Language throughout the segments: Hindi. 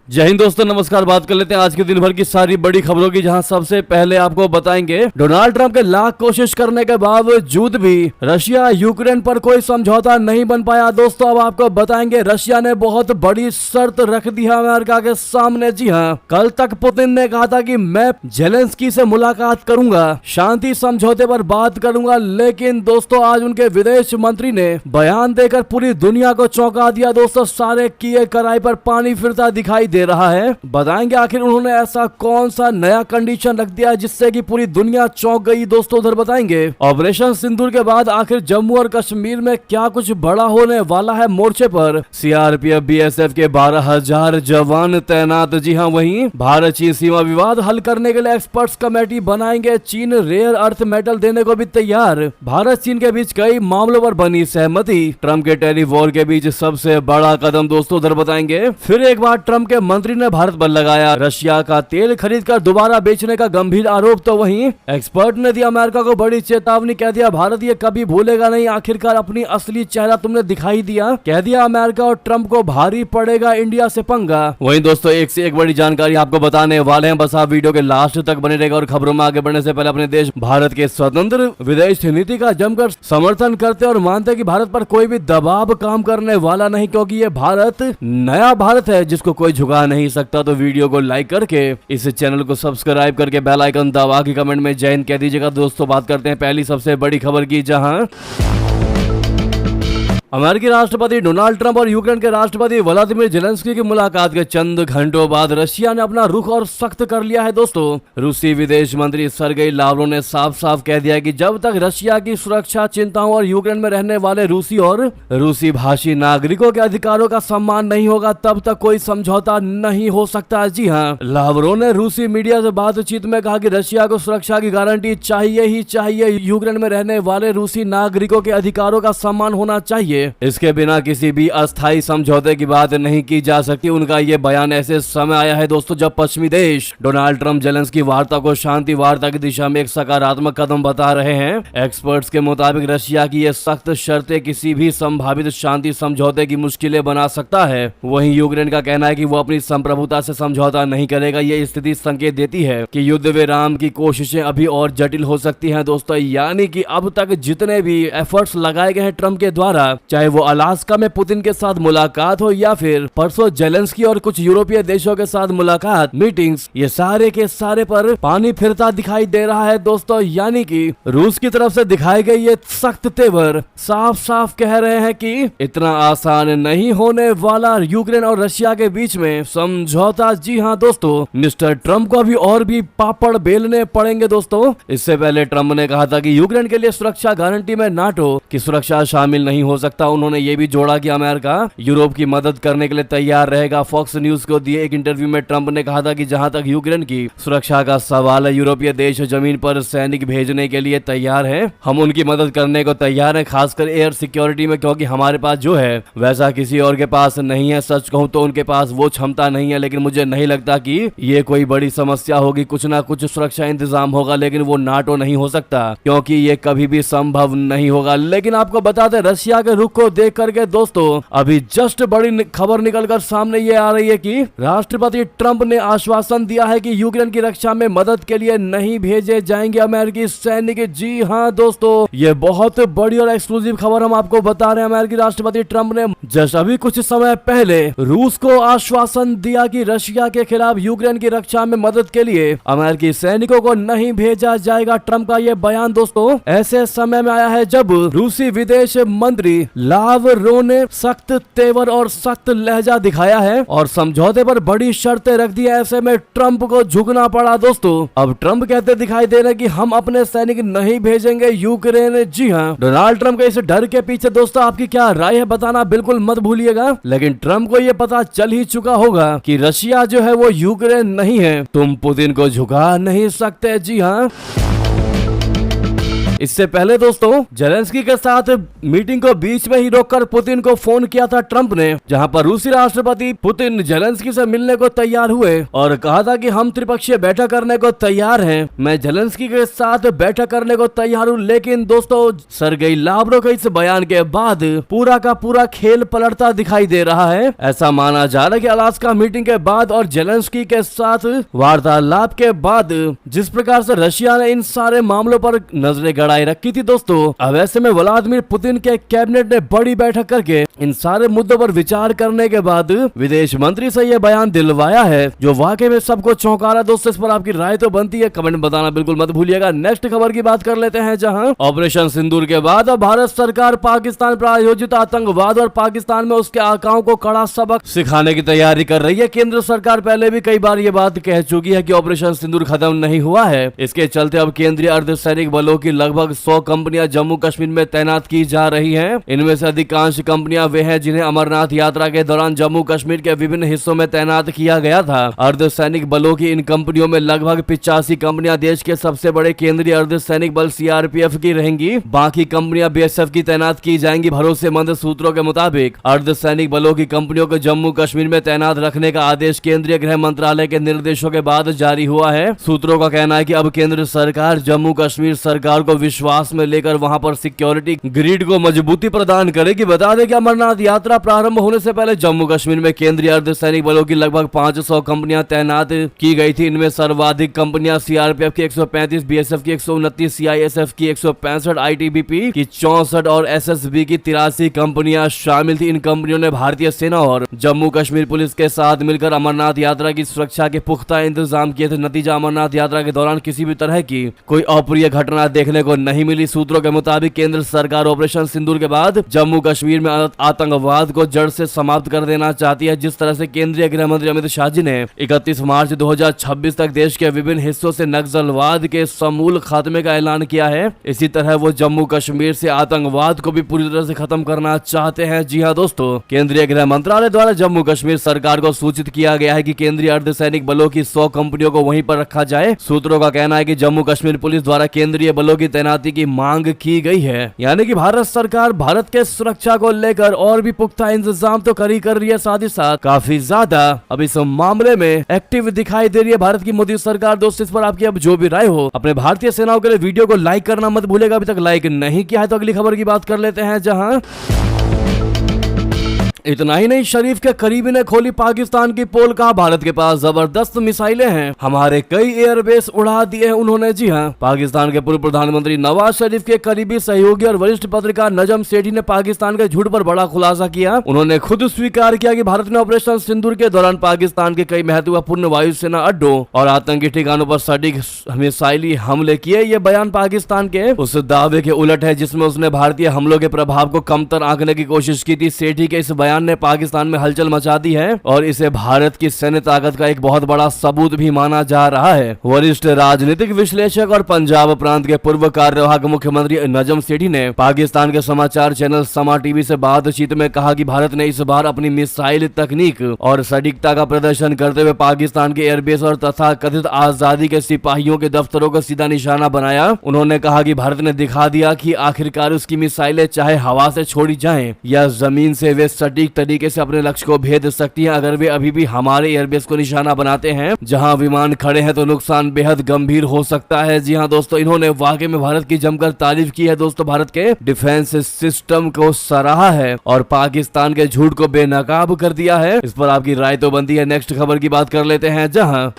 जय हिंद दोस्तों, नमस्कार। बात कर लेते हैं आज के दिन भर की सारी बड़ी खबरों की, जहां सबसे पहले आपको बताएंगे डोनाल्ड ट्रंप के लाख कोशिश करने के बावजूद भी रशिया यूक्रेन पर कोई समझौता नहीं बन पाया। दोस्तों अब आपको बताएंगे रशिया ने बहुत बड़ी शर्त रख दी है अमेरिका के सामने। जी हां, कल तक पुतिन ने कहा था कि मैं जेलेंस्की से मुलाकात करूंगा, शांति समझौते पर बात करूंगा, लेकिन दोस्तों आज उनके विदेश मंत्री ने बयान देकर पूरी दुनिया को चौंका दिया। दोस्तों सारे किए कराई पर पानी फिरता दिखाई दे रहा है। बताएंगे आखिर उन्होंने ऐसा कौन सा नया कंडीशन रख दिया जिससे कि पूरी दुनिया चौंक गई। दोस्तों उधर बताएंगे ऑपरेशन सिंदूर के बाद आखिर जम्मू और कश्मीर में क्या कुछ बड़ा होने वाला है मोर्चे पर। सीआरपीएफ बीएसएफ के 12,000 जवान तैनात। जी हां, वहीं भारत चीन सीमा विवाद हल करने के लिए एक्सपर्ट्स कमेटी बनाएंगे। चीन रेयर अर्थ मेटल देने को भी तैयार। भारत चीन के बीच कई मामलों पर बनी सहमति। ट्रंप के टेरिफ वॉर के बीच सबसे बड़ा कदम। दोस्तों उधर बताएंगे फिर एक बार ट्रंप के मंत्री ने भारत पर लगाया रशिया का तेल खरीद कर दोबारा बेचने का गंभीर आरोप। तो वहीं एक्सपर्ट ने दिया अमेरिका को बड़ी चेतावनी, कह दिया भारत ये कभी भूलेगा नहीं, आखिरकार अपनी असली चेहरा तुमने दिखाई दिया। कह दिया अमेरिका और ट्रंप को भारी पड़ेगा इंडिया से पंगा। वहीं दोस्तों एक से एक बड़ी जानकारी आपको बताने वाले हैं, बस आप वीडियो के लास्ट तक बने रहेगा। और खबरों में आगे बढ़ने से पहले अपने देश भारत के स्वतंत्र विदेश नीति का जमकर समर्थन करते और मानते कि भारत पर कोई भी दबाव काम करने वाला नहीं, क्योंकि ये भारत नया भारत है जिसको कोई झुका नहीं सकता। तो वीडियो को लाइक करके इस चैनल को सब्सक्राइब करके बेल आइकन दबा के कमेंट में जय हिंद कह दीजिएगा। दोस्तों बात करते हैं पहली सबसे बड़ी खबर की, जहां अमेरिकी राष्ट्रपति डोनाल्ड ट्रंप और यूक्रेन के राष्ट्रपति व्लादिमीर जेलेंस्की की मुलाकात के चंद घंटों बाद रशिया ने अपना रुख और सख्त कर लिया है। दोस्तों रूसी विदेश मंत्री सर्गेई लावरोव ने साफ साफ कह दिया कि जब तक रशिया की सुरक्षा चिंताओं और यूक्रेन में रहने वाले रूसी और रूसी भाषी नागरिकों के अधिकारों का सम्मान नहीं होगा, तब तक कोई समझौता नहीं हो सकता। जी हाँ, लावरोव ने रूसी मीडिया से बातचीत में कहा कि रशिया को सुरक्षा की गारंटी चाहिए ही चाहिए, यूक्रेन में रहने वाले रूसी नागरिकों के अधिकारों का सम्मान होना चाहिए, इसके बिना किसी भी अस्थायी समझौते की बात नहीं की जा सकती। उनका ये बयान ऐसे समय आया है दोस्तों जब पश्चिमी देश डोनाल्ड ट्रंप जेलेंस्की वार्ता को शांति वार्ता की दिशा में एक सकारात्मक कदम बता रहे हैं। एक्सपर्ट्स के मुताबिक रशिया की ये सख्त शर्तें किसी भी संभावित शांति समझौते की मुश्किलें बना सकता है। वहीं यूक्रेन का कहना है कि वो अपनी संप्रभुता से समझौता नहीं करेगा। ये स्थिति संकेत देती है कि युद्ध विराम की कोशिशें अभी और जटिल हो सकती हैं। दोस्तों यानी कि अब तक जितने भी एफर्ट्स लगाए गए हैं ट्रंप के द्वारा, चाहे वो अलास्का में पुतिन के साथ मुलाकात हो या फिर परसों जेलेंस्की और कुछ यूरोपीय देशों के साथ मुलाकात, मीटिंग्स, ये सारे के सारे पर पानी फिरता दिखाई दे रहा है। दोस्तों यानी कि रूस की तरफ से दिखाए गए ये सख्त तेवर साफ साफ कह रहे हैं कि इतना आसान नहीं होने वाला यूक्रेन और रशिया के बीच में समझौता। जी हाँ दोस्तों, मिस्टर ट्रंप को भी और भी पापड़ बेलने पड़ेंगे। दोस्तों इससे पहले ट्रंप ने कहा था कि यूक्रेन के लिए सुरक्षा गारंटी में नाटो की सुरक्षा शामिल नहीं हो सकता। उन्होंने ये भी जोड़ा कि अमेरिका यूरोप की मदद करने के लिए तैयार रहेगा। फॉक्स न्यूज को दिए एक इंटरव्यू में ट्रंप ने कहा था कि जहां तक यूक्रेन की सुरक्षा का सवाल है, यूरोपीय देश जमीन पर सैनिक भेजने के लिए तैयार हैं। हम उनकी मदद करने को तैयार हैं, खासकर एयर सिक्योरिटी में, क्योंकि हमारे पास जो है वैसा किसी और के पास नहीं है। सच कहूं तो उनके पास वो क्षमता नहीं है, लेकिन मुझे नहीं लगता कि ये कोई बड़ी समस्या होगी। कुछ ना कुछ सुरक्षा इंतजाम होगा, लेकिन वो नाटो नहीं हो सकता, क्योंकि ये कभी भी संभव नहीं होगा। लेकिन आपको बता दें रशिया के रुख को देख करके दोस्तों अभी जस्ट बड़ी खबर निकलकर सामने ये आ रही है कि राष्ट्रपति ट्रंप ने आश्वासन दिया है कि यूक्रेन की रक्षा में मदद के लिए नहीं भेजे जाएंगे अमेरिकी सैनिक। जी हां दोस्तों, ये बहुत बड़ी और एक्सक्लूसिव खबर हम आपको बता रहे हैं। अमेरिकी राष्ट्रपति ट्रंप ने जस्ट अभी कुछ समय पहले रूस को आश्वासन दिया कि रशिया के खिलाफ यूक्रेन की रक्षा में मदद के लिए अमेरिकी सैनिकों को नहीं भेजा जाएगा। ट्रंप का यह बयान दोस्तों ऐसे समय में आया है जब रूसी विदेश मंत्री लावरोव ने सख्त तेवर और सख्त लहजा दिखाया है और समझौते पर बड़ी शर्तें रख दी। ऐसे में ट्रंप को झुकना पड़ा। दोस्तों अब ट्रंप कहते दिखाई दे रहे कि हम अपने सैनिक नहीं भेजेंगे यूक्रेन। जी हां, डोनाल्ड ट्रंप के इस डर के पीछे दोस्तों आपकी क्या राय है बताना बिल्कुल मत भूलिएगा। लेकिन ट्रंप को यह पता चल ही चुका होगा कि रशिया जो है वो यूक्रेन नहीं है, तुम पुतिन को झुका नहीं सकते। जी हां, इससे पहले दोस्तों जेलेंस्की के साथ मीटिंग को बीच में ही रोककर पुतिन को फोन किया था ट्रंप ने, जहां पर रूसी राष्ट्रपति पुतिन जेलेंस्की से मिलने को तैयार हुए और कहा था कि हम त्रिपक्षीय बैठक करने को तैयार हैं। मैं जेलेंस्की के साथ बैठक करने को तैयार हूं। लेकिन दोस्तों सर्गेई लावरोव के इस बयान के बाद पूरा का पूरा खेल पलटता दिखाई दे रहा है। ऐसा माना जा रहा है कि अलास्का मीटिंग के बाद और जेलेंस्की के साथ वार्तालाप के बाद जिस प्रकार से रशिया ने इन सारे मामलों पर नजरें गड़ाई रखी थी दोस्तों, अब ऐसे में व्लादिमीर पुतिन के कैबिनेट ने बड़ी बैठक करके इन सारे मुद्दों पर विचार करने के बाद विदेश मंत्री से यह बयान दिलवाया है, जो वाकई में सबको चौंका रहा है। दोस्तों इस पर आपकी राय तो बनती है, कमेंट बताना बिल्कुल मत भूलिएगा। नेक्स्ट खबर की बात कर लेते हैं, जहां ऑपरेशन सिंदूर के बाद अब भारत सरकार पाकिस्तान पर आयोजित आतंकवाद और पाकिस्तान में उसके आकाओं को कड़ा सबक सिखाने की तैयारी कर रही है। केंद्र सरकार पहले भी कई बार ये बात कह चुकी है कि ऑपरेशन सिंदूर खत्म नहीं हुआ है। इसके चलते अब केंद्रीय अर्धसैनिक बलों की लगभग 100 कंपनियां जम्मू कश्मीर में तैनात की जा रही हैं। इनमें से अधिकांश कंपनियां वे हैं जिन्हें अमरनाथ यात्रा के दौरान जम्मू कश्मीर के विभिन्न हिस्सों में तैनात किया गया था। अर्धसैनिक बलों की इन कंपनियों में लगभग 85 कंपनियां देश के सबसे बड़े केंद्रीय अर्धसैनिक बल सीआरपीएफ की रहेंगी। बाकी कंपनियां बीएसएफ की तैनात की जाएंगी। भरोसेमंद सूत्रों के मुताबिक अर्धसैनिक बलों की कंपनियों को जम्मू कश्मीर में तैनात रखने का आदेश केंद्रीय गृह मंत्रालय के निर्देशों के बाद जारी हुआ है। सूत्रों का कहना है कि अब केंद्र सरकार जम्मू कश्मीर सरकार को विश्वास में लेकर वहां पर सिक्योरिटी ग्रिड को मजबूती प्रदान करेगी। बता दें कि अमरनाथ यात्रा प्रारंभ होने से पहले जम्मू कश्मीर में केंद्रीय अर्धसैनिक बलों की लगभग 500 कंपनियां तैनात की गई थी। इनमें सर्वाधिक कंपनियां सीआरपीएफ की 135, बीएसएफ की 129, सीआईएसएफ की 165, आईटीबीपी की 64 और एसएसबी की 83 कंपनियां शामिल थी। इन कंपनियों ने भारतीय सेना और जम्मू कश्मीर पुलिस के साथ मिलकर अमरनाथ यात्रा की सुरक्षा के पुख्ता इंतजाम किए थे। नतीजा अमरनाथ यात्रा के दौरान किसी भी तरह की कोई अप्रिय घटना देखने को नहीं मिली। सूत्रों के मुताबिक केंद्र सरकार ऑपरेशन सिंदूर के बाद जम्मू कश्मीर में आतंकवाद को जड़ से समाप्त कर देना चाहती है। जिस तरह से केंद्रीय गृह मंत्री अमित शाह जी ने 31 मार्च 2026 तक देश के विभिन्न हिस्सों से नक्सलवाद के समूल खात्मे का ऐलान किया है, इसी तरह वो जम्मू कश्मीर से आतंकवाद को भी पूरी तरह से खत्म करना चाहते हैं। जी हाँ दोस्तों, केंद्रीय गृह मंत्रालय द्वारा जम्मू कश्मीर सरकार को सूचित किया गया है कि केंद्रीय अर्धसैनिक बलों की 100 कंपनियों को वहीं पर रखा जाए। सूत्रों का कहना है कि जम्मू कश्मीर पुलिस द्वारा केंद्रीय बलों की तैनाती की मांग की गई है, यानी कि भारत सरकार भारत के सुरक्षा को लेकर और भी पुख्ता इंतजाम तो कर रही है, साथ ही साथ काफी ज्यादा अब इस मामले में एक्टिव दिखाई दे रही है भारत की मोदी सरकार। दोस्तों इस पर आपकी अब जो भी राय हो, अपने भारतीय सेनाओं के लिए वीडियो को लाइक करना मत भूलेगा। अभी तक लाइक नहीं किया है तो अगली खबर की बात कर लेते हैं, जहां इतना ही नहीं, शरीफ के करीबी ने खोली पाकिस्तान की पोल। कहा भारत के पास जबरदस्त मिसाइलें हैं, हमारे कई एयरबेस उड़ा दिए हैं उन्होंने। जी हां, पाकिस्तान के पूर्व प्रधानमंत्री नवाज शरीफ के करीबी सहयोगी और वरिष्ठ पत्रकार नजम सेठी ने पाकिस्तान के झूठ पर बड़ा खुलासा किया। उन्होंने खुद स्वीकार किया कि भारत ने ऑपरेशन सिंदूर के दौरान पाकिस्तान के कई महत्वपूर्ण वायुसेना अड्डों और आतंकी ठिकानों पर सटीक मिसाइली हमले किए। ये बयान पाकिस्तान के उस दावे के उलट है जिसमें उसने भारतीय हमलों के प्रभाव को कमतर आंकने की कोशिश की थी। सेठी के इस बयान ने पाकिस्तान में हलचल मचा दी है और इसे भारत की सैन्य ताकत का एक बहुत बड़ा सबूत भी माना जा रहा है। वरिष्ठ राजनीतिक विश्लेषक और पंजाब प्रांत के पूर्व कार्यवाहक मुख्यमंत्री नजम सेठी ने पाकिस्तान के समाचार चैनल समा टीवी से बातचीत में कहा कि भारत ने इस बार अपनी मिसाइल तकनीक और सटीकता का प्रदर्शन करते हुए पाकिस्तान के एयरबेस और तथा कथित आजादी के सिपाहियों के दफ्तरों को सीधा निशाना बनाया। उन्होंने कहा कि भारत ने दिखा दिया कि आखिरकार उसकी मिसाइलें चाहे हवा से छोड़ी जाएं या जमीन से, वे सटीक तरीके से अपने लक्ष्य को भेद सकती हैं। अगर वे अभी भी हमारे एयरबेस को निशाना बनाते हैं जहां विमान खड़े हैं तो नुकसान बेहद गंभीर हो सकता है। जी हां दोस्तों, इन्होंने वाकई में भारत की जमकर तारीफ की है। दोस्तों भारत के डिफेंस सिस्टम को सराहा है और पाकिस्तान के झूठ को बेनकाब कर दिया है। इस पर आपकी राय तो बनती है। नेक्स्ट खबर की बात कर लेते हैं, जहां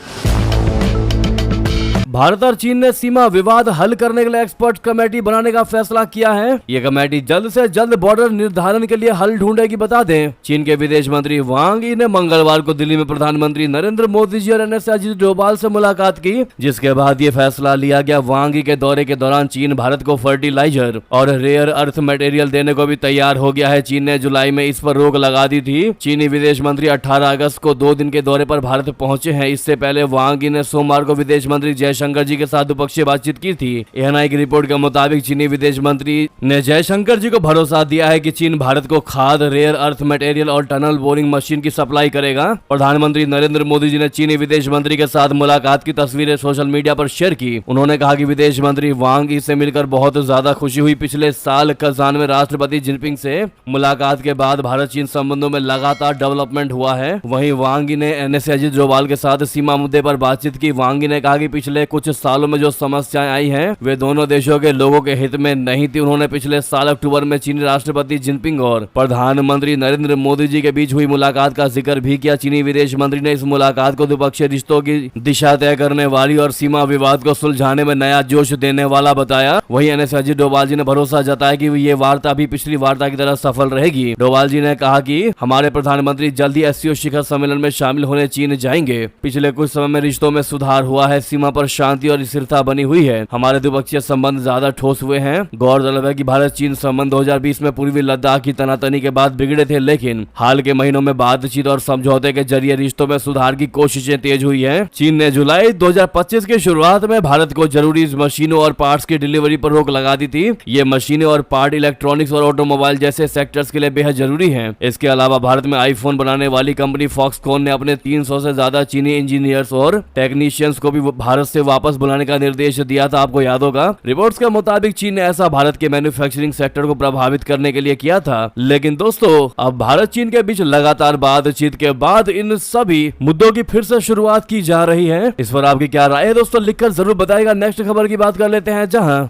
भारत और चीन ने सीमा विवाद हल करने के लिए एक्सपर्ट कमेटी बनाने का फैसला किया है। ये कमेटी जल्द से जल्द बॉर्डर निर्धारण के लिए हल ढूंढेगी। बता दें, चीन के विदेश मंत्री वांग यी ने मंगलवार को दिल्ली में प्रधानमंत्री नरेंद्र मोदी जी और एनएसए अजीत डोभाल से मुलाकात की, जिसके बाद ये फैसला लिया गया। वांग यी के दौरे के दौरान चीन भारत को फर्टिलाइजर और रेयर अर्थ मटेरियल देने को भी तैयार हो गया है। चीन ने जुलाई में इस पर रोक लगा दी थी। चीनी विदेश मंत्री 18 अगस्त को 2 दिन के दौरे पर भारत पहुंचे हैं। इससे पहले वांग यी ने सोमवार को विदेश मंत्री जयशंकर जयशंकर जी के साथ द्विपक्षीय बातचीत की थी। एएनआई की रिपोर्ट के मुताबिक चीनी विदेश मंत्री ने जयशंकर जी को भरोसा दिया है कि चीन भारत को खाद, रेयर अर्थ मटेरियल और टनल बोरिंग मशीन की सप्लाई करेगा। प्रधानमंत्री नरेंद्र मोदी जी ने चीनी विदेश मंत्री के साथ मुलाकात की तस्वीरें सोशल मीडिया पर शेयर की। उन्होंने कहा कि विदेश मंत्री वांग यी से मिलकर बहुत ज्यादा खुशी हुई। पिछले साल कजान में राष्ट्रपति जिनपिंग से मुलाकात के बाद भारत चीन संबंधों में लगातार डेवलपमेंट हुआ है। वहीं वांग यी ने एनएस अजित डोभाल के साथ सीमा मुद्दे पर बातचीत की। वांग यी ने कहा कि पिछले कुछ सालों में जो समस्याएं आई हैं वे दोनों देशों के लोगों के हित में नहीं थी। उन्होंने पिछले साल अक्टूबर में चीनी राष्ट्रपति जिनपिंग और प्रधानमंत्री नरेंद्र मोदी जी के बीच हुई मुलाकात का जिक्र भी किया। चीनी विदेश मंत्री ने इस मुलाकात को द्विपक्षीय रिश्तों की दिशा तय करने वाली और सीमा विवाद को सुलझाने में नया जोश देने वाला बताया। वहीं एनएस अजित डोभाल जी ने भरोसा जताया कि ये वार्ता भी पिछली वार्ता की तरह सफल रहेगी। डोभाल जी ने कहा कि हमारे प्रधानमंत्री जल्द ही एससीओ शिखर सम्मेलन में शामिल होने चीन जाएंगे। पिछले कुछ समय में रिश्तों में सुधार हुआ है, सीमा पर शांति और स्थिरता बनी हुई है, हमारे द्विपक्षीय संबंध ज्यादा ठोस हुए हैं। गौरतलब है कि भारत चीन संबंध 2020 में पूर्वी लद्दाख की तनातनी के बाद बिगड़े थे, लेकिन हाल के महीनों में बातचीत और समझौते के जरिए रिश्तों में सुधार की कोशिशें तेज हुई है। चीन ने जुलाई 2025 की शुरुआत में भारत को जरूरी मशीनों और पार्ट्स की डिलीवरी पर रोक लगा दी थी। ये मशीनें और पार्ट इलेक्ट्रॉनिक्स और ऑटोमोबाइल जैसे सेक्टर्स के लिए बेहद जरूरी हैं। इसके अलावा भारत में आईफोन बनाने वाली कंपनी फॉक्सकॉन ने अपने 300 से ज्यादा चीनी इंजीनियर्स और टेक्नीशियंस को भी भारत से वापस बुलाने का निर्देश दिया था, आपको याद होगा। रिपोर्ट्स के मुताबिक चीन ने ऐसा भारत के मैन्युफैक्चरिंग सेक्टर को प्रभावित करने के लिए किया था। लेकिन दोस्तों, अब भारत चीन के बीच लगातार बातचीत के बाद इन सभी मुद्दों की फिर से शुरुआत की जा रही है। इस पर आपकी क्या राय है दोस्तों, लिखकर जरूर बताएगा। नेक्स्ट खबर की बात कर लेते हैं, जहां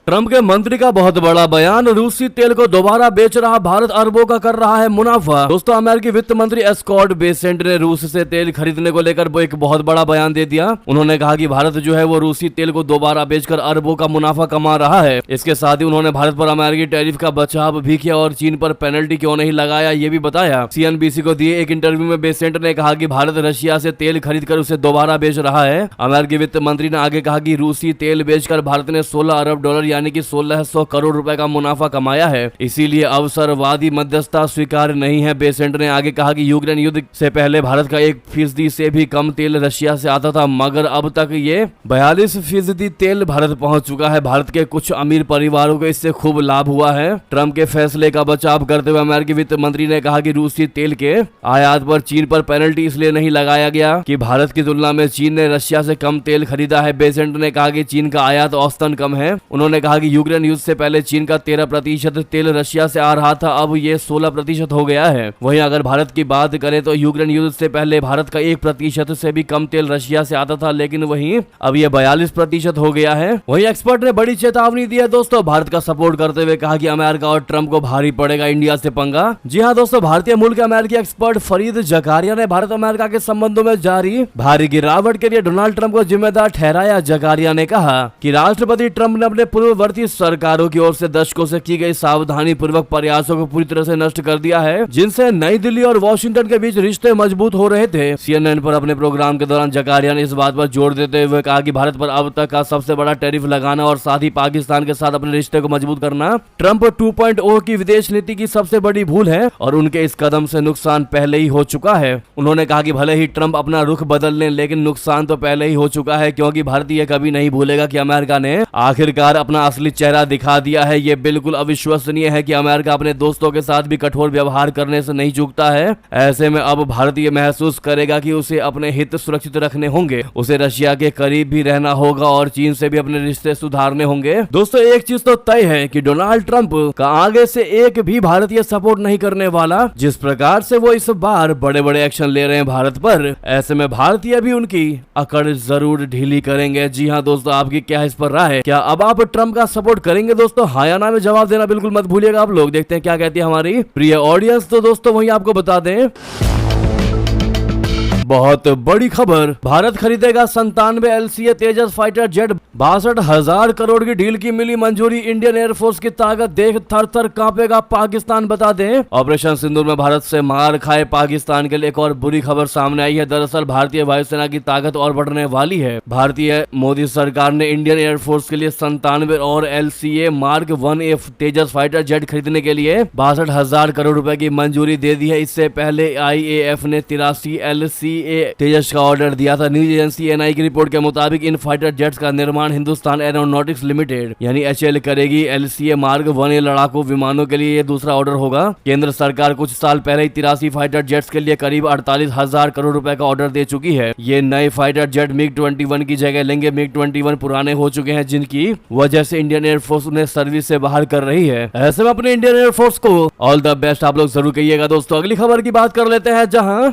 ट्रंप के मंत्री का बहुत बड़ा बयान, रूसी तेल को दोबारा बेच रहा भारत अरबों का कर रहा है मुनाफा। दोस्तों, अमेरिकी वित्त मंत्री स्कॉट बेसेंट ने रूस से तेल खरीदने को लेकर एक बहुत बड़ा बयान दे दिया। उन्होंने कहा कि भारत जो है वो रूसी तेल को दोबारा बेचकर अरबों का मुनाफा कमा रहा है। इसके साथ ही उन्होंने भारत पर अमेरिकी टैरिफ का बचाव भी किया और चीन पर पेनल्टी क्यों नहीं लगाया ये भी बताया। सीएनबीसी को दिए एक इंटरव्यू में बेसेंट ने कहा कि भारत रशिया से तेल खरीदकर उसे दोबारा बेच रहा है। अमेरिकी वित्त मंत्री ने आगे कहा कि रूसी तेल बेचकर भारत ने $16 अरब यानी कि 1600 करोड़ रुपए का मुनाफा कमाया है, इसीलिए अवसरवादी मध्यस्थता स्वीकार नहीं है। बेसेंट ने आगे कहा कि यूक्रेन युद्ध से पहले भारत का 1% से भी कम तेल रशिया से आता था, मगर अब तक ये 42% तेल भारत पहुंच चुका है। भारत के कुछ अमीर परिवारों को इससे खूब लाभ हुआ है। ट्रंप के फैसले का बचाव करते हुए अमेरिकी वित्त मंत्री ने कहा कि रूसी तेल के आयात पर चीन पर पेनल्टी इसलिए नहीं लगाया गया कि भारत की तुलना में चीन ने रशिया से कम तेल खरीदा है। बेसेंट ने कहा कि चीन का आयात औसतन कम है। उन्होंने कहा कि यूक्रेन युद्ध से पहले चीन का 13% तेल रशिया से आ रहा था, अब ये 16% हो गया है। वहीं अगर भारत की बात करें तो यूक्रेन युद्ध से पहले भारत का 1% से भी कम तेल रशिया से आता था, लेकिन वहीं अब ये 42% हो गया है। वहीं एक्सपर्ट ने बड़ी चेतावनी दी है दोस्तों, भारत का सपोर्ट करते हुए कहा कि अमेरिका और ट्रंप को भारी पड़ेगा इंडिया से पंगा। जी हाँ दोस्तों, भारतीय मूल के अमेरिकी एक्सपर्ट फरीद जकारिया ने भारत अमेरिका के संबंधों में जारी भारी गिरावट के लिए डोनाल्ड ट्रंप को जिम्मेदार ठहराया। जकारिया ने कहा कि राष्ट्रपति ट्रंप ने अपने पूर्ववर्ती सरकारों की ओर से दशकों से की गई सावधानी पूर्वक प्रयासों को पूरी तरह से नष्ट कर दिया है, जिनसे नई दिल्ली और वॉशिंगटन के बीच रिश्ते मजबूत हो रहे थे। सीएनएन पर अपने प्रोग्राम के दौरान जकारिया ने इस बात पर जोर देते हुए कहा कि भारत पर अब तक का सबसे बड़ा टैरिफ लगाना और साथ ही पाकिस्तान के साथ अपने रिश्ते को मजबूत करना ट्रंप 2.0 की विदेश नीति की सबसे बड़ी भूल है और उनके इस कदम से नुकसान पहले ही हो चुका है। उन्होंने कहा कि भले ही ट्रंप अपना रुख बदल लें, लेकिन नुकसान तो पहले ही हो चुका है, क्योंकि भारत ये कभी नहीं भूलेगा कि अमेरिका ने आखिरकार अपना असली चेहरा दिखा दिया है। ये बिल्कुल अविश्वसनीय है कि अमेरिका अपने दोस्तों के साथ भी कठोर व्यवहार करने से नहीं चूकता है। ऐसे में अब भारत ये महसूस करेगा कि उसे अपने हित सुरक्षित रखने होंगे, उसे रशिया के करीब भी रहना होगा और चीन से भी अपने रिश्ते सुधारने होंगे। दोस्तों, एक चीज तो तय है कि डोनाल्ड ट्रंप का आगे से एक भी भारतीय सपोर्ट नहीं करने वाला। जिस प्रकार से वो इस बार बड़े बड़े एक्शन ले रहे हैं भारत पर, ऐसे में भारतीय भी उनकी अकड़ जरूर ढीली करेंगे। जी हाँ दोस्तों, आपकी क्या इस पर राय है? क्या अब आप ट्रंप का सपोर्ट करेंगे दोस्तों? हाँ या ना में जवाब देना बिल्कुल मत भूलिएगा आप लोग। देखते हैं क्या कहती है हमारी प्रिय ऑडियंस। तो दोस्तों, वही आपको बता दें, बहुत बड़ी खबर, भारत खरीदेगा 97 LCA तेजस फाइटर जेट, 62,000 करोड़ की डील की मिली मंजूरी, इंडियन एयरफोर्स की ताकत देख थर थर कांपेगा पाकिस्तान। बता दें, ऑपरेशन सिंदूर में भारत से मार खाए पाकिस्तान के लिए एक और बुरी खबर सामने आई है। दरअसल भारतीय वायुसेना की ताकत और बढ़ने वाली है। भारतीय मोदी सरकार ने इंडियन एयरफोर्स के लिए 97 और LCA मार्क 1A तेजस फाइटर जेट खरीदने के लिए 62,000 करोड़ रुपए की मंजूरी दे दी है। इससे पहले IAF ने 83 LCA LCA तेजस का ऑर्डर दिया था। न्यूज एजेंसी NI की रिपोर्ट के मुताबिक इन फाइटर जेट्स का निर्माण हिंदुस्तान एरोनॉटिक्स लिमिटेड यानी HAL करेगी। LCA मार्क 1A लड़ाकू विमानों के लिए ये दूसरा ऑर्डर होगा। केंद्र सरकार कुछ साल पहले ही 83 फाइटर जेट्स के लिए करीब 48,000 करोड़ रुपए का ऑर्डर दे चुकी है। ये नए फाइटर जेट MiG-21 की जगह लेंगे। MiG-21 पुराने हो चुके हैं, जिनकी वजह से इंडियन एयरफोर्स उन्हें सर्विस से बाहर कर रही है। ऐसे में अपने इंडियन एयरफोर्स को ऑल द बेस्ट आप लोग जरूर कहिएगा। दोस्तों अगली खबर की बात कर लेते हैं, जहां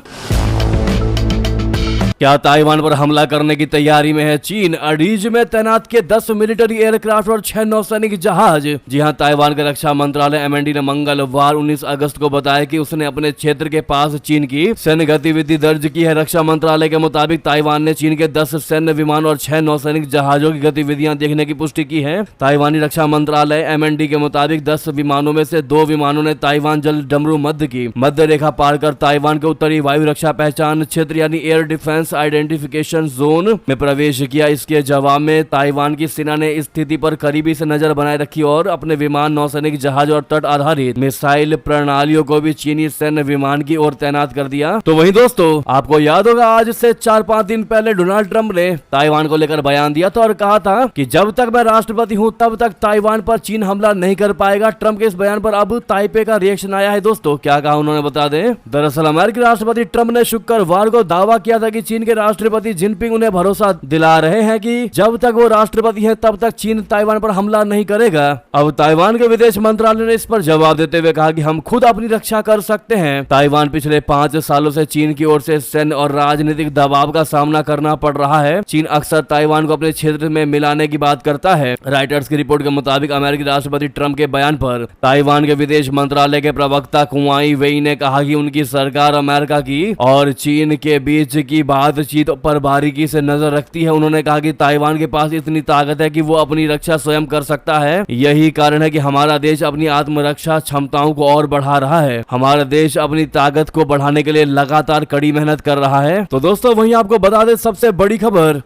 क्या ताइवान पर हमला करने की तैयारी में है चीन। अडीज में तैनात के 10 मिलिट्री एयरक्राफ्ट और 6 नौसैनिक जहाज। जी हां, ताइवान का रक्षा मंत्रालय MND ने मंगलवार 19 अगस्त को बताया कि उसने अपने क्षेत्र के पास चीन की सैन्य गतिविधि दर्ज की है। रक्षा मंत्रालय के मुताबिक ताइवान ने चीन के 10 सैन्य विमान और 6 नौसैनिक जहाजों की गतिविधियां देखने की पुष्टि की है। ताइवानी रक्षा मंत्रालय MND के मुताबिक 10 विमानों में से 2 विमानों ने ताइवान जल डमरू मध्य की मध्य रेखा पार कर ताइवान के उत्तरी वायु रक्षा पहचान क्षेत्र यानी एयर डिफेंस आइडेंटिफिकेशन जोन में प्रवेश किया। इसके जवाब में ताइवान की सेना ने स्थिति पर करीबी से नजर बनाए रखी और अपने विमान, नौसैनिक जहाज और तट आधारित मिसाइल प्रणालियों को भी चीनी सैन्य विमान की ओर तैनात कर दिया। तो वहीं दोस्तों आपको याद होगा, आज से 4-5 दिन पहले डोनाल्ड ट्रंप ने ताइवान को लेकर बयान दिया था और कहा था कि जब तक मैं राष्ट्रपति हूं तब तक ताइवान पर चीन हमला नहीं कर पाएगा। ट्रंप के इस बयान पर अब ताइपे का रिएक्शन आया है। दोस्तों क्या कहा उन्होंने, बता दें। दरअसल अमेरिकी राष्ट्रपति ट्रंप ने शुक्रवार को दावा किया था कि चीन के राष्ट्रपति जिनपिंग उन्हें भरोसा दिला रहे हैं कि जब तक वो राष्ट्रपति हैं तब तक चीन ताइवान पर हमला नहीं करेगा। अब ताइवान के विदेश मंत्रालय ने इस पर जवाब देते हुए कहा कि हम खुद अपनी रक्षा कर सकते हैं। ताइवान पिछले 5 सालों से चीन की ओर से सैन्य और राजनीतिक दबाव का सामना करना पड़ रहा है। चीन अक्सर ताइवान को अपने क्षेत्र में मिलाने की बात करता है। राइटर्स की रिपोर्ट के मुताबिक अमेरिकी राष्ट्रपति ट्रंप के बयान पर ताइवान के विदेश मंत्रालय के प्रवक्ता कुआई वेई ने कहा कि उनकी सरकार अमेरिका की और चीन के बीच की बातचीत पर बारीकी से नजर रखती है। उन्होंने कहा कि ताइवान के पास इतनी ताकत है कि वो अपनी रक्षा स्वयं कर सकता है। यही कारण है कि हमारा देश अपनी आत्मरक्षा क्षमताओं को और बढ़ा रहा है। हमारा देश अपनी ताकत को बढ़ाने के लिए लगातार कड़ी मेहनत कर रहा है। तो दोस्तों वहीं आपको बता दें सबसे बड़ी खबर,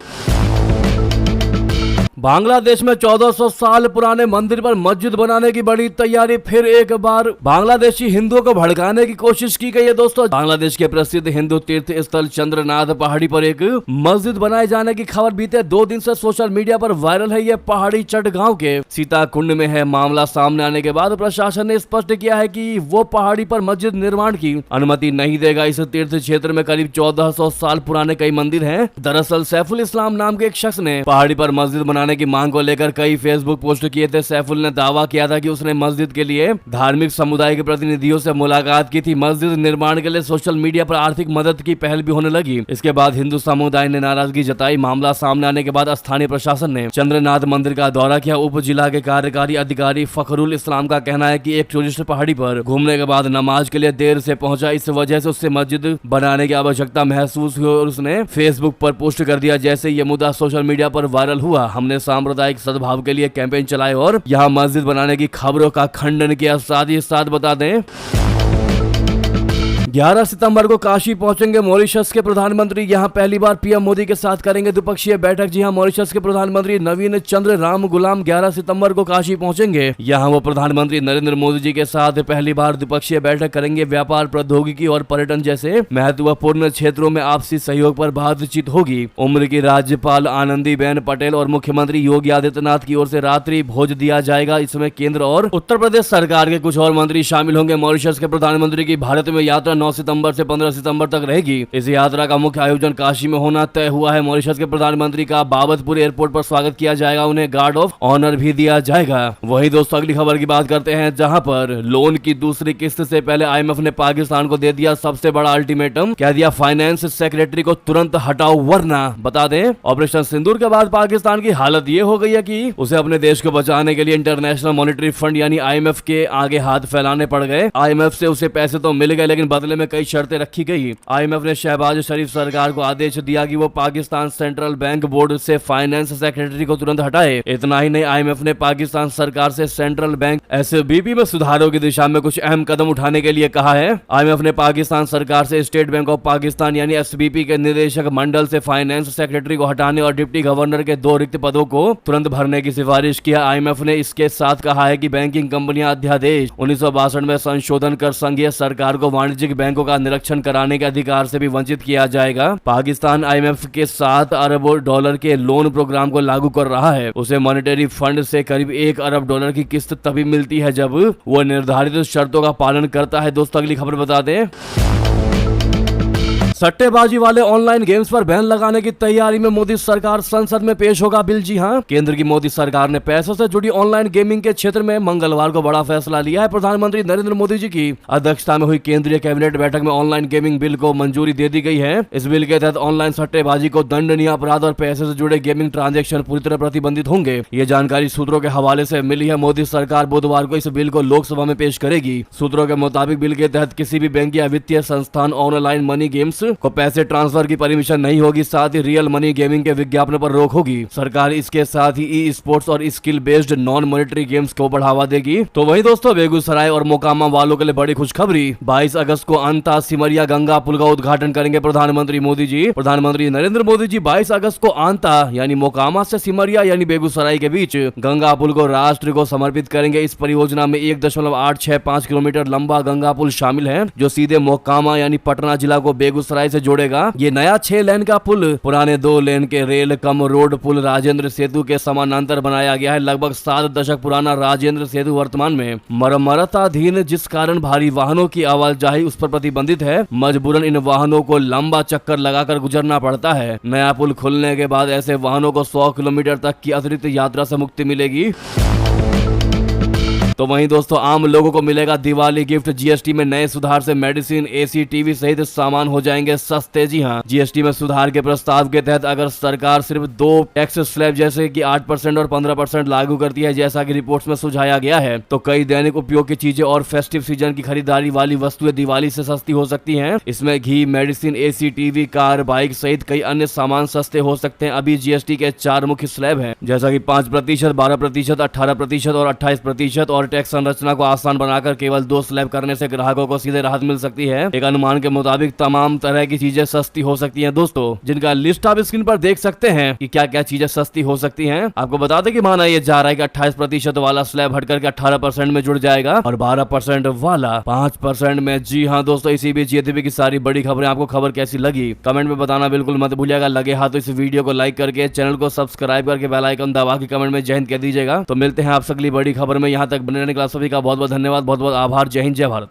बांग्लादेश में 1400 साल पुराने मंदिर पर मस्जिद बनाने की बड़ी तैयारी। फिर एक बार बांग्लादेशी हिंदुओं को भड़काने की कोशिश की गई है। दोस्तों बांग्लादेश के प्रसिद्ध हिंदू तीर्थ स्थल चंद्रनाथ पहाड़ी पर एक मस्जिद बनाए जाने की खबर बीते 2 दिन से सोशल मीडिया पर वायरल है। यह पहाड़ी चटगांव के सीताकुंड में है। मामला सामने आने के बाद प्रशासन ने स्पष्ट किया है कि वो पहाड़ी पर मस्जिद निर्माण की अनुमति नहीं देगा। इस तीर्थ क्षेत्र में करीब 1400 साल पुराने कई मंदिर हैं। दरअसल सैफुल इस्लाम नाम के एक शख्स ने पहाड़ी पर मस्जिद बनाने की मांग को लेकर कई फेसबुक पोस्ट किए थे। सैफुल ने दावा किया था कि उसने मस्जिद के लिए धार्मिक समुदाय के प्रतिनिधियों से मुलाकात की थी। मस्जिद निर्माण के लिए सोशल मीडिया पर आर्थिक मदद की पहल भी होने लगी। इसके बाद हिंदू समुदाय ने नाराजगी जताई। मामला सामने आने के बाद स्थानीय प्रशासन ने चंद्रनाथ मंदिर का दौरा किया। उप जिला के कार्यकारी अधिकारी फखरुल इस्लाम का कहना है कि एक टूरिस्ट पहाड़ी पर घूमने के बाद नमाज के लिए देर से पहुंचा, इस वजह से उससे मस्जिद बनाने की आवश्यकता महसूस हुई और उसने फेसबुक पर पोस्ट कर दिया। जैसे ये मुद्दा सोशल मीडिया पर वायरल हुआ, हमने सांप्रदायिक सद्भाव के लिए कैंपेन चलाए और यहां मस्जिद बनाने की खबरों का खंडन किया। साथ ही साथ बता दें 11 सितंबर को काशी पहुंचेंगे मॉरिशस के प्रधानमंत्री। यहां पहली बार पीएम मोदी के साथ करेंगे द्विपक्षीय बैठक। जी हां, मॉरिशस के प्रधानमंत्री नवीन चंद्र राम गुलाम 11 सितंबर को काशी पहुंचेंगे। यहां वो प्रधानमंत्री नरेंद्र मोदी जी के साथ पहली बार द्विपक्षीय बैठक करेंगे। व्यापार, प्रौद्योगिकी और पर्यटन जैसे महत्वपूर्ण क्षेत्रों में आपसी सहयोग पर बातचीत होगी। उम्र की राज्यपाल आनंदीबेन पटेल और मुख्यमंत्री योगी आदित्यनाथ की ओर से रात्रि भोज दिया जाएगा। इसमें केंद्र और उत्तर प्रदेश सरकार के कुछ और मंत्री शामिल होंगे। मॉरिशस के प्रधानमंत्री की भारत में यात्रा 9 सितंबर से 15 सितंबर तक रहेगी। इस यात्रा का मुख्य आयोजन काशी में होना तय हुआ है। मॉरिशस के प्रधानमंत्री का बाबतपुर एयरपोर्ट पर स्वागत किया जाएगा। उन्हें गार्ड ऑफ ऑनर भी दिया जाएगा। वहीं दोस्तों अगली खबर की बात करते हैं, जहां पर लोन की दूसरी किस्त से पहले IMF ने पाकिस्तान को दे दिया सबसे बड़ा अल्टीमेटम। कह दिया फाइनेंस सेक्रेटरी को तुरंत हटाओ वरना। बता दें ऑपरेशन सिंदूर के बाद पाकिस्तान की हालत ये हो गई है कि उसे अपने देश को बचाने के लिए इंटरनेशनल मॉनेटरी फंड यानी IMF के आगे हाथ फैलाने पड़ गए। IMF से उसे पैसे तो मिल गए लेकिन बदले में कई शर्तें रखी गई। IMF ने शहबाज शरीफ सरकार को आदेश दिया कि वो पाकिस्तान सेंट्रल बैंक बोर्ड से फाइनेंस सेक्रेटरी को तुरंत हटाए। इतना ही नहीं, IMF ने पाकिस्तान सरकार से सेंट्रल बैंक SBP में सुधारों की दिशा में कुछ अहम कदम उठाने के लिए कहा है। IMF ने पाकिस्तान सरकार से स्टेट बैंक ऑफ पाकिस्तान यानी SBP के निदेशक मंडल से फाइनेंस सेक्रेटरी को हटाने और डिप्टी गवर्नर के 2 रिक्त पदों को तुरंत भरने की सिफारिश किया। IMF ने इसके साथ कहा है कि बैंकिंग कंपनियां अध्यादेश 1962 में संशोधन कर संघीय सरकार को वाणिज्यिक बैंकों का निरीक्षण कराने के अधिकार से भी वंचित किया जाएगा। पाकिस्तान IMF के 7 अरब डॉलर के लोन प्रोग्राम को लागू कर रहा है। उसे मॉनेटरी फंड से करीब 1 अरब डॉलर की किस्त तभी मिलती है जब वो निर्धारित शर्तों का पालन करता है। दोस्तों अगली खबर बता दें, सट्टेबाजी वाले ऑनलाइन गेम्स पर बैन लगाने की तैयारी में मोदी सरकार, संसद में पेश होगा बिल। जी हां, केंद्र की मोदी सरकार ने पैसों से जुड़ी ऑनलाइन गेमिंग के क्षेत्र में मंगलवार को बड़ा फैसला लिया है। प्रधानमंत्री नरेंद्र मोदी जी की अध्यक्षता में हुई केंद्रीय कैबिनेट बैठक में ऑनलाइन गेमिंग बिल को मंजूरी दे दी गई है। इस बिल के तहत ऑनलाइन सट्टेबाजी को दंडनीय अपराध और पैसे से जुड़े गेमिंग ट्रांजैक्शन पूरी तरह प्रतिबंधित होंगे। ये जानकारी सूत्रों के हवाले से मिली है। मोदी सरकार बुधवार को इस बिल को लोकसभा में पेश करेगी। सूत्रों के मुताबिक बिल के तहत किसी भी बैंक या वित्तीय संस्थान ऑनलाइन मनी गेम्स को पैसे ट्रांसफर की परमिशन नहीं होगी। साथ ही रियल मनी गेमिंग के विज्ञापन पर रोक होगी। सरकार इसके साथ ही ई स्पोर्ट्स और skill based non monetary games को बढ़ावा देगी। तो वहीं दोस्तों बेगूसराय और मोकामा वालों के लिए बड़ी खुशखबरी, 22 अगस्त को अंता सिमरिया गंगा पुल का उद्घाटन करेंगे प्रधानमंत्री मोदी जी। प्रधानमंत्री नरेंद्र मोदी जी 22 अगस्त को अंता यानी मोकामा से सिमरिया यानी बेगूसराय के बीच गंगा पुल को राष्ट्र को समर्पित करेंगे। इस परियोजना में 1.865 किलोमीटर लंबा गंगा पुल शामिल है, जो सीधे मोकामा यानी पटना जिला को बेगूसराय से जोड़ेगा। ये नया 6 लेन का पुल पुराने 2 लेन के रेल कम रोड पुल राजेंद्र सेतु के समानांतर बनाया गया है। लगभग 7 दशक पुराना राजेंद्र सेतु वर्तमान में मरम्मताधीन, जिस कारण भारी वाहनों की आवाजाही उस पर प्रतिबंधित है। मजबूरन इन वाहनों को लंबा चक्कर लगाकर गुजरना पड़ता है। नया पुल खुलने के बाद ऐसे वाहनों को 100 किलोमीटर तक की अतिरिक्त यात्रा से मुक्ति मिलेगी। तो वहीं दोस्तों आम लोगों को मिलेगा दिवाली गिफ्ट। जीएसटी में नए सुधार से मेडिसिन, एसी, टीवी सहित सामान हो जाएंगे सस्ते। जी हां, जीएसटी में सुधार के प्रस्ताव के तहत अगर सरकार सिर्फ 2 टैक्स स्लैब जैसे कि 8% और 15% लागू करती है, जैसा कि रिपोर्ट्स में सुझाया गया है, तो कई दैनिक उपयोग की चीजें और फेस्टिव सीजन की खरीदारी वाली वस्तुएं दिवाली से सस्ती हो सकती हैं। इसमें घी, medicine, AC, TV, car, bike सहित कई अन्य सामान सस्ते हो सकते हैं। अभी जीएसटी के 4 मुख्य स्लैब हैं, जैसा कि 5%, 12%, 18% और 28%। और टैक्स संरचना को आसान बनाकर केवल 2 स्लैब करने से ग्राहकों को सीधे राहत मिल सकती है। एक अनुमान के मुताबिक तमाम तरह की चीजें सस्ती हो सकती हैं दोस्तों, जिनका लिस्ट आप स्क्रीन पर देख सकते हैं कि क्या क्या चीजें सस्ती हो सकती हैं। आपको बता दें कि माना ये जा रहा है कि 28% वाला स्लैब हटकर के 18% में जुड़ जाएगा और 12% वाला 5% में। जी हाँ दोस्तों, इसी बीच ये थी की सारी बड़ी खबरें। आपको खबर कैसी लगी कमेंट में बताना बिल्कुल मत भूलिएगा। लगे हाथ तो इस वीडियो को लाइक करके चैनल को सब्सक्राइब करके बेल आइकन दबा के कमेंट में जय हिंद कह दीजिएगा। तो मिलते हैं आपसे अगली बड़ी खबर में। यहाँ तक बने रहने के लिए सभी का बहुत बहुत धन्यवाद, बहुत बहुत आभार। जय हिंद, जय भारत।